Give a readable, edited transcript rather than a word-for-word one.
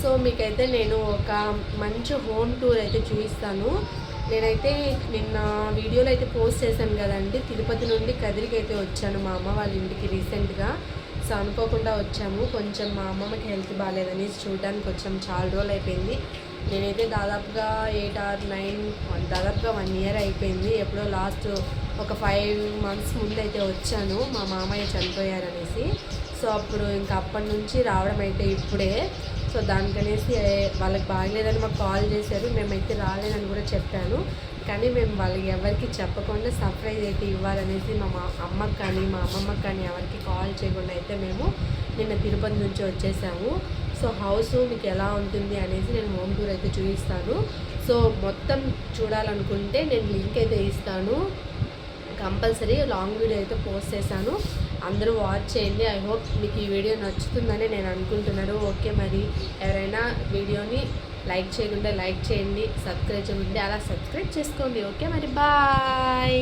So మీకైతే నేను ఒక మంచి హోమ్ టూర్ అయితే చూపిస్తాను. నేనైతే నిన్న వీడియోలో అయితే పోస్ట్ చేశాను కదండి, తిరుపతి నుండి కదిరికి అయితే వచ్చాను మా అమ్మ వాళ్ళ ఇంటికి రీసెంట్గా. సో అనుకోకుండా వచ్చాము, కొంచెం మా అమ్మమ్మకి హెల్త్ బాగాలేదని చూడడానికి వచ్చాము. చాలా రోజులు అయిపోయింది. నేనైతే దాదాపుగా 8 or 9 దాదాపుగా 1 year అయిపోయింది. ఎప్పుడో లాస్ట్ ఒక 5 months ముందు అయితే వచ్చాను, మా మామయ్య చనిపోయారనేసి. సో అప్పుడు ఇంకా అప్పటి నుంచి రావడం అయితే ఇప్పుడే. సో దానికనేసి వాళ్ళకి బాగలేదని మాకు కాల్ చేశారు. మేమైతే రాలేదని కూడా చెప్పాను, కానీ మేము వాళ్ళకి ఎవరికి చెప్పకుండా సర్ప్రైజ్ అయితే ఇవ్వాలనేసి మా అమ్మకి కానీ మా అమ్మమ్మకి కానీ ఎవరికి కాల్ చేయకుండా అయితే మేము నిన్న తిరుపతి నుంచి వచ్చేసాము. సో హౌస్ మీకు ఎలా ఉంటుంది అనేసి నేను హోమ్ టూర్ అయితే చూపిస్తాను. సో మొత్తం చూడాలనుకుంటే నేను లింక్ అయితే ఇస్తాను, కంపల్సరీ లాంగ్ వీడియో అయితే పోస్ట్ చేశాను, అందరూ వాచ్ చేయండి. ఐ హోప్ మీకు ఈ వీడియో నచ్చుతుందని నేను అనుకుంటున్నాను. ఓకే, మరి ఎవరైనా వీడియోని లైక్ చేయకుండా లైక్ చేయండి, సబ్స్క్రైబ్ చేయకుండా అలా సబ్స్క్రైబ్ చేసుకోండి. ఓకే మరి బాయ్.